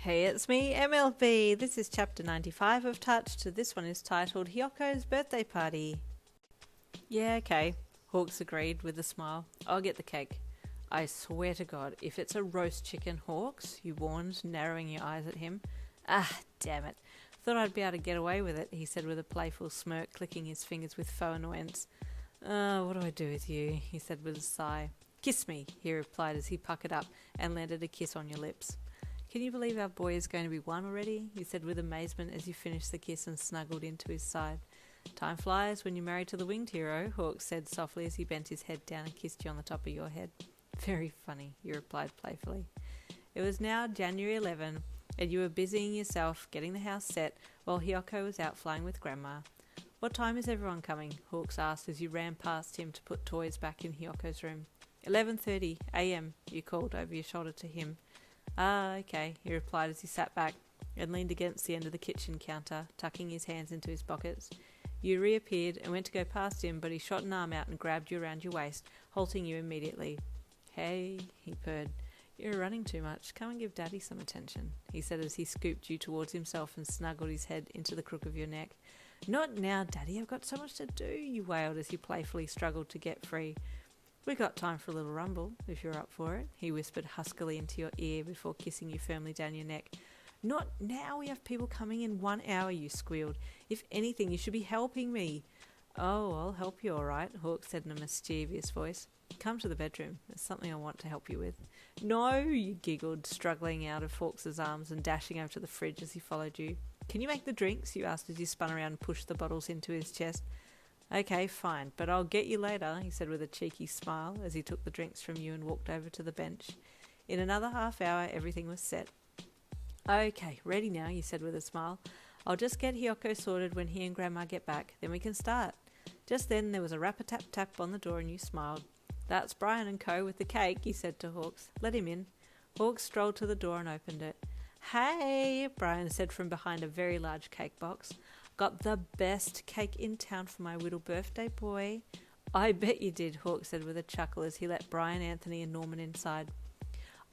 Hey, it's me, MLB. This is chapter 95 of Touched. This one is titled Hiyoko's Birthday Party. Yeah, okay, Hawks agreed with a smile. I'll get the cake. I swear to God, if it's a roast chicken, Hawks, you warned, narrowing your eyes at him. Ah, damn it. Thought I'd be able to get away with it, he said with a playful smirk, clicking his fingers with faux annoyance. What do I do with you? He said with a sigh. Kiss me, he replied as he puckered up and landed a kiss on your lips. Can you believe our boy is going to be one already? He said with amazement as he finished the kiss and snuggled into his side. Time flies when you're married to the winged hero, Hawks said softly as he bent his head down and kissed you on the top of your head. Very funny, you replied playfully. It was now January 11, and you were busying yourself getting the house set while Hiyoko was out flying with Grandma. What time is everyone coming? Hawks asked as you ran past him to put toys back in Hiyoko's room. 11:30 a.m., you called over your shoulder to him. Ah, okay, he replied as he sat back and leaned against the end of the kitchen counter, tucking his hands into his pockets. You reappeared and went to go past him, but he shot an arm out and grabbed you around your waist, halting you immediately. Hey, he purred. You're running too much. Come and give Daddy some attention, he said as he scooped you towards himself and snuggled his head into the crook of your neck. Not now, Daddy, I've got so much to do, you wailed as he playfully struggled to get free. We got time for a little rumble, if you're up for it, he whispered huskily into your ear before kissing you firmly down your neck. Not now, we have people coming in 1 hour, you squealed. If anything, you should be helping me. Oh, I'll help you all right, Hawk said in a mischievous voice. Come to the bedroom, there's something I want to help you with. No, you giggled, struggling out of Hawks's arms and dashing over to the fridge as he followed you. Can you make the drinks? You asked as you spun around and pushed the bottles into his chest. Okay, fine, but I'll get you later, he said with a cheeky smile as he took the drinks from you and walked over to the bench. In another half hour, everything was set. Okay, ready now, you said with a smile. I'll just get Hiyoko sorted when he and Grandma get back, then we can start. Just then there was a rap-a-tap-tap on the door and you smiled. That's Brian and Co. with the cake, he said to Hawks. Let him in. Hawks strolled to the door and opened it. Hey, Brian said from behind a very large cake box. Got the best cake in town for my little birthday boy. I bet you did, Hawk said with a chuckle as he let Brian, Anthony and Norman inside.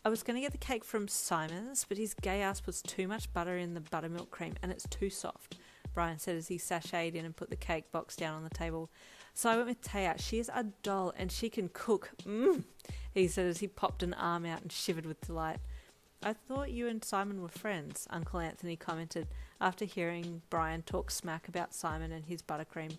I was going to get the cake from Simon's, but his gay ass puts too much butter in the buttermilk cream and it's too soft, Brian said as he sashayed in and put the cake box down on the table. So I went with Taya. She is a doll and she can cook. He said as he popped an arm out and shivered with delight. I thought you and Simon were friends, Uncle Anthony commented after hearing Brian talk smack about Simon and his buttercream.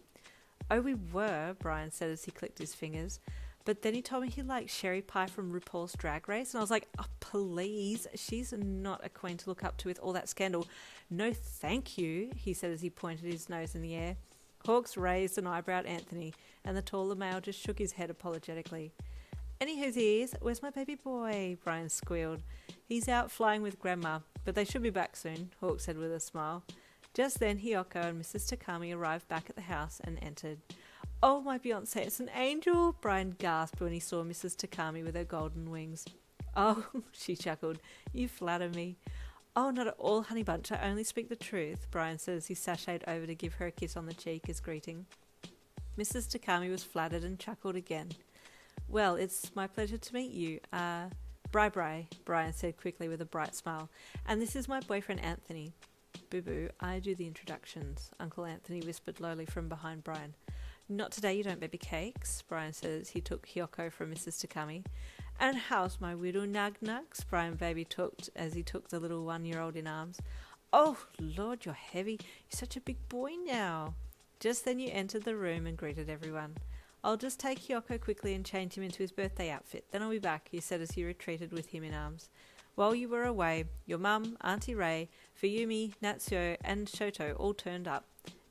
Oh, we were, Brian said as he clicked his fingers. But then he told me he liked Sherry Pie from RuPaul's Drag Race, and I was like, oh, please, she's not a queen to look up to with all that scandal. No, thank you, he said as he pointed his nose in the air. Hawks raised an eyebrow at Anthony, and the taller male just shook his head apologetically. Anywho's ears, where's my baby boy? Brian squealed. He's out flying with Grandma, but they should be back soon, Hawk said with a smile. Just then, Hiyoko and Mrs. Takami arrived back at the house and entered. Oh, my Beyonce, it's an angel, Brian gasped when he saw Mrs. Takami with her golden wings. Oh, she chuckled, you flatter me. Oh, not at all, honey bunch, I only speak the truth, Brian said as he sashayed over to give her a kiss on the cheek as greeting. Mrs. Takami was flattered and chuckled again. Well, it's my pleasure to meet you. Bri, Brian said quickly with a bright smile. And this is my boyfriend Anthony. Boo-boo, I do the introductions, Uncle Anthony whispered lowly from behind Brian. Not today, you don't baby cakes, Brian said as he took Hiyoko from Mrs. Takami. And how's my widow nug-nugs? Brian baby talked as he took the little 1-year-old in arms. Oh, Lord, you're heavy. You're such a big boy now. Just then you entered the room and greeted everyone. I'll just take Hiyoko quickly and change him into his birthday outfit. Then I'll be back, he said as he retreated with him in arms. While you were away, your mum, Auntie Ray, Fuyumi, Natsuo and Shoto all turned up.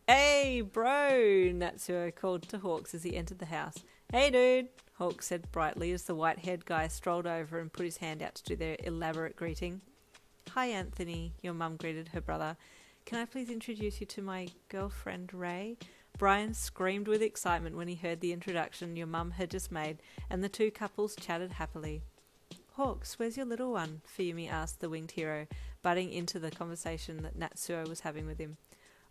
Hey, bro, Natsuo called to Hawks as he entered the house. Hey, dude, Hawks said brightly as the white-haired guy strolled over and put his hand out to do their elaborate greeting. Hi, Anthony, your mum greeted her brother. Can I please introduce you to my girlfriend, Ray? Brian screamed with excitement when he heard the introduction your mum had just made, and the two couples chatted happily. Hawks, where's your little one? Fuyumi asked the winged hero, butting into the conversation that Natsuo was having with him.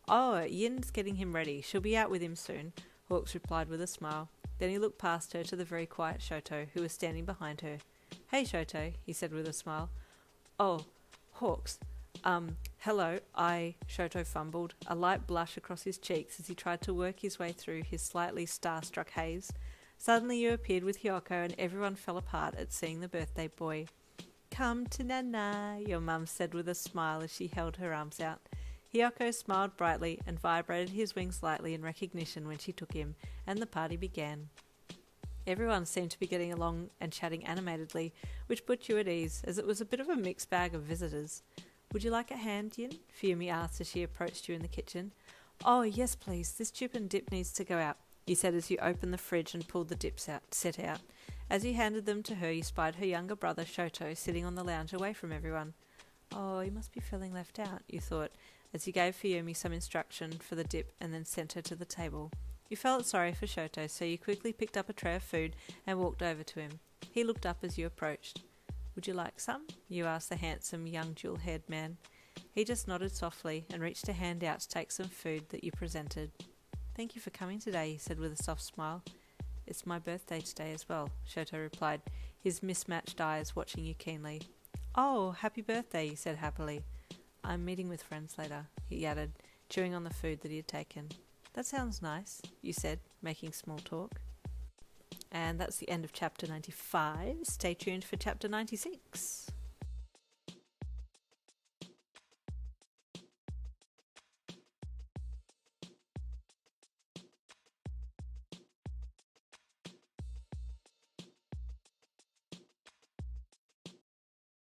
Oh, Yin's getting him ready. She'll be out with him soon, Hawks replied with a smile. Then he looked past her to the very quiet Shoto, who was standing behind her. Hey, Shoto, he said with a smile. Oh, Hawks, Hello, Shoto fumbled, a light blush across his cheeks as he tried to work his way through his slightly star-struck haze. Suddenly you appeared with Hiyoko and everyone fell apart at seeing the birthday boy. Come to Nana, your mum said with a smile as she held her arms out. Hiyoko smiled brightly and vibrated his wings lightly in recognition when she took him, and the party began. Everyone seemed to be getting along and chatting animatedly, which put you at ease, as it was a bit of a mixed bag of visitors. Would you like a hand, Yin? Fumi asked as she approached you in the kitchen. Oh, yes, please. This chip and dip needs to go out, you said as you opened the fridge and pulled the dips set out. As you handed them to her, you spied her younger brother, Shoto, sitting on the lounge away from everyone. Oh, he must be feeling left out, you thought, as you gave Fumi some instruction for the dip and then sent her to the table. You felt sorry for Shoto, so you quickly picked up a tray of food and walked over to him. He looked up as you approached. Would you like some? You asked the handsome young jewel-haired man. He just nodded softly and reached a hand out to take some food that you presented. Thank you for coming today, he said with a soft smile. It's my birthday today as well, Shoto replied, his mismatched eyes watching you keenly. Oh, happy birthday, you said happily. I'm meeting with friends later, he added, chewing on the food that he had taken. That sounds nice, you said, making small talk. And that's the end of chapter 95. Stay tuned for chapter 96.